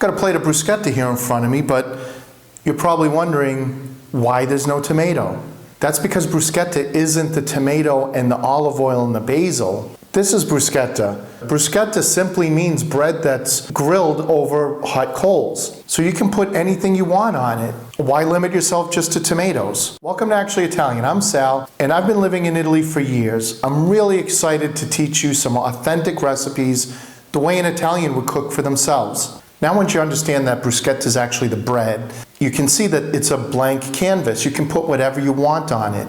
Got a plate of bruschetta here in front of me, but you're probably wondering why there's no tomato. That's because bruschetta isn't the tomato and the olive oil and the basil. This is bruschetta. Bruschetta simply means bread that's grilled over hot coals. So you can put anything you want on it. Why limit yourself just to tomatoes? Welcome to Actually Italian. I'm Sal, and I've been living in Italy for years. I'm really excited to teach you some authentic recipes the way an Italian would cook for themselves. Now once you understand that bruschetta is actually the bread, you can see that it's a blank canvas. You can put whatever you want on it.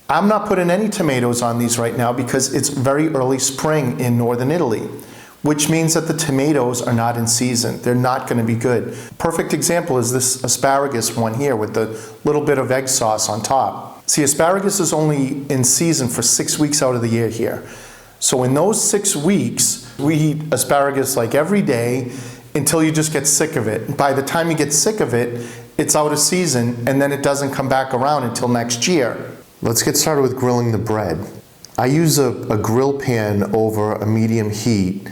I'm not putting any tomatoes on these right now because it's very early spring in northern Italy, which means that the tomatoes are not in season. They're not going to be good. Perfect example is this asparagus one here with the little bit of egg sauce on top. See, asparagus is only in season for 6 weeks out of the year here. So in those 6 weeks, we eat asparagus like every day until you just get sick of it. By the time you get sick of it, it's out of season, and then it doesn't come back around until next year. Let's get started with grilling the bread. I use a grill pan over a medium heat.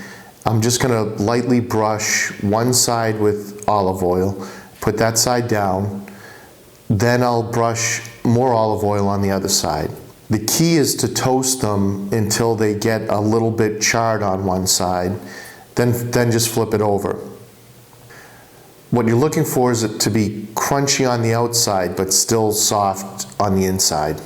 I'm just gonna lightly brush one side with olive oil, put that side down, then I'll brush more olive oil on the other side. The key is to toast them until they get a little bit charred on one side, then just flip it over. What you're looking for is it to be crunchy on the outside, but still soft on the inside.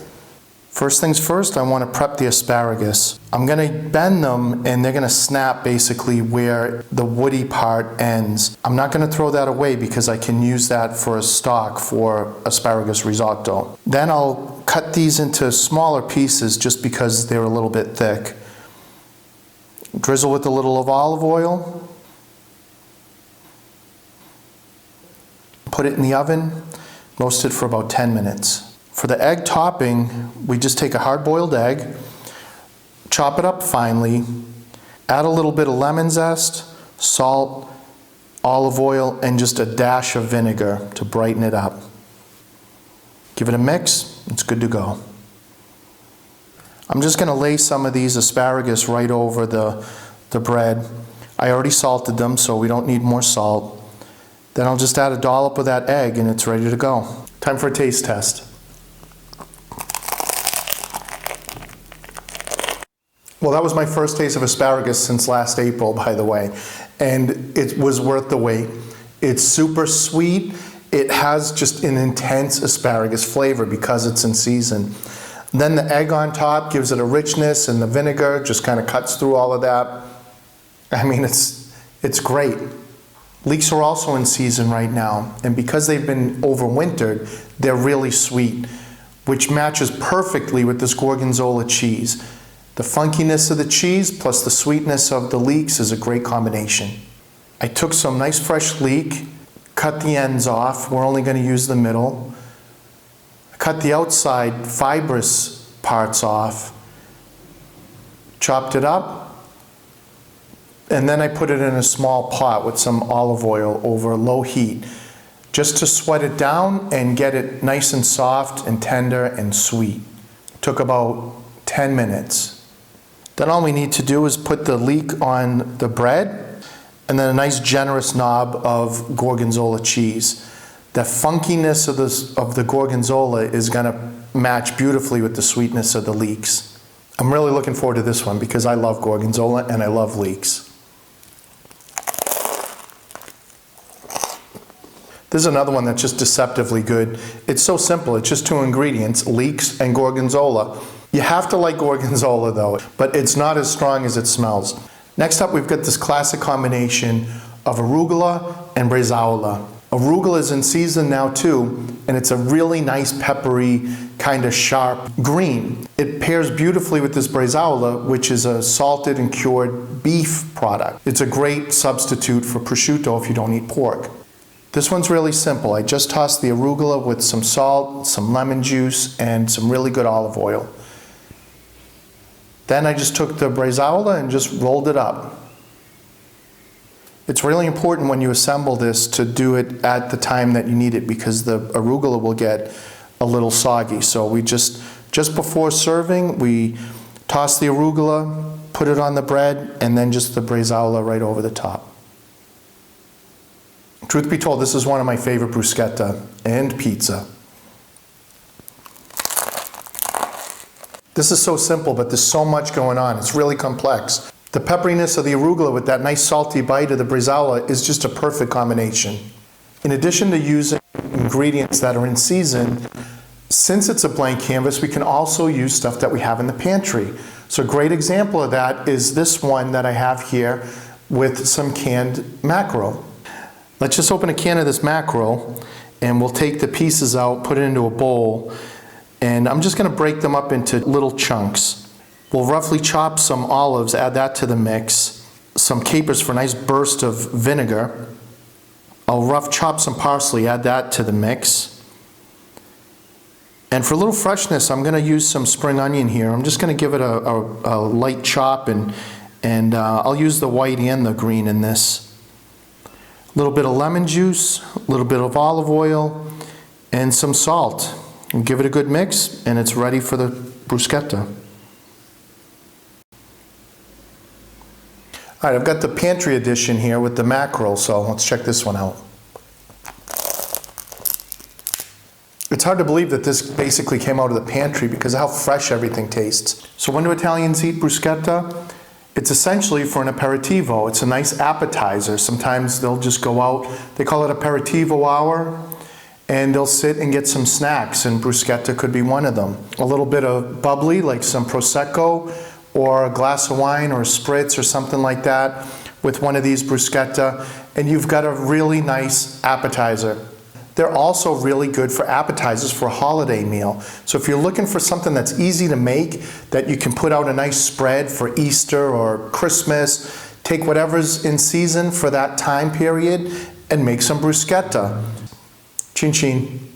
First things first, I want to prep the asparagus. I'm going to bend them and they're going to snap basically where the woody part ends. I'm not going to throw that away because I can use that for a stock for asparagus risotto. Then I'll cut these into smaller pieces just because they're a little bit thick. Drizzle with a little of olive oil. Put it in the oven, roast it for about 10 minutes. For the egg topping, we just take a hard-boiled egg, chop it up finely, add a little bit of lemon zest, salt, olive oil, and just a dash of vinegar to brighten it up. Give it a mix, it's good to go. I'm just going to lay some of these asparagus right over the bread. I already salted them, so we don't need more salt. Then I'll just add a dollop of that egg and it's ready to go. Time for a taste test. Well, that was my first taste of asparagus since last April, by the way, and it was worth the wait. It's super sweet. It has just an intense asparagus flavor because it's in season. Then the egg on top gives it a richness, and the vinegar just kind of cuts through all of that. I mean, it's great. Leeks are also in season right now, and because they've been overwintered, they're really sweet, which matches perfectly with this gorgonzola cheese. The funkiness of the cheese plus the sweetness of the leeks is a great combination. I took some nice fresh leek, cut the ends off. We're only going to use the middle. I cut the outside fibrous parts off, chopped it up, and then I put it in a small pot with some olive oil over low heat, just to sweat it down and get it nice and soft and tender and sweet. It took about 10 minutes. Then all we need to do is put the leek on the bread and then a nice generous knob of gorgonzola cheese. The funkiness of the gorgonzola is going to match beautifully with the sweetness of the leeks. I'm really looking forward to this one because I love gorgonzola and I love leeks. This is another one that's just deceptively good. It's so simple. It's just 2 ingredients, leeks and gorgonzola. You have to like gorgonzola though, but it's not as strong as it smells. Next up, we've got this classic combination of arugula and bresaola. Arugula is in season now too, and it's a really nice peppery, kind of sharp green. It pairs beautifully with this bresaola, which is a salted and cured beef product. It's a great substitute for prosciutto if you don't eat pork. This one's really simple. I just tossed the arugula with some salt, some lemon juice, and some really good olive oil. Then I just took the bresaola and just rolled it up. It's really important when you assemble this to do it at the time that you need it because the arugula will get a little soggy. So we just before serving, we toss the arugula, put it on the bread, and then just the bresaola right over the top. Truth be told, this is one of my favorite bruschetta and pizza. This is so simple, but there's so much going on. It's really complex. The pepperiness of the arugula with that nice salty bite of the bresaola is just a perfect combination. In addition to using ingredients that are in season, since it's a blank canvas, we can also use stuff that we have in the pantry. So a great example of that is this one that I have here with some canned mackerel. Let's just open a can of this mackerel and we'll take the pieces out, put it into a bowl, and I'm just going to break them up into little chunks. We'll roughly chop some olives, add that to the mix, some capers for a nice burst of vinegar. I'll rough chop some parsley, add that to the mix. And for a little freshness, I'm going to use some spring onion here. I'm just going to give it a light chop, and I'll use the white and the green in this. A little bit of lemon juice, a little bit of olive oil, and some salt. And give it a good mix, and it's ready for the bruschetta. All right, I've got the pantry edition here with the mackerel, so let's check this one out. It's hard to believe that this basically came out of the pantry because of how fresh everything tastes. So when do Italians eat bruschetta? It's essentially for an aperitivo. It's a nice appetizer. Sometimes they'll just go out, they call it aperitivo hour, and they'll sit and get some snacks, and bruschetta could be one of them. A little bit of bubbly, like some Prosecco, or a glass of wine or a spritz or something like that with one of these bruschetta, and you've got a really nice appetizer. They're also really good for appetizers for a holiday meal. So if you're looking for something that's easy to make, that you can put out a nice spread for Easter or Christmas, take whatever's in season for that time period and make some bruschetta. Chin chin.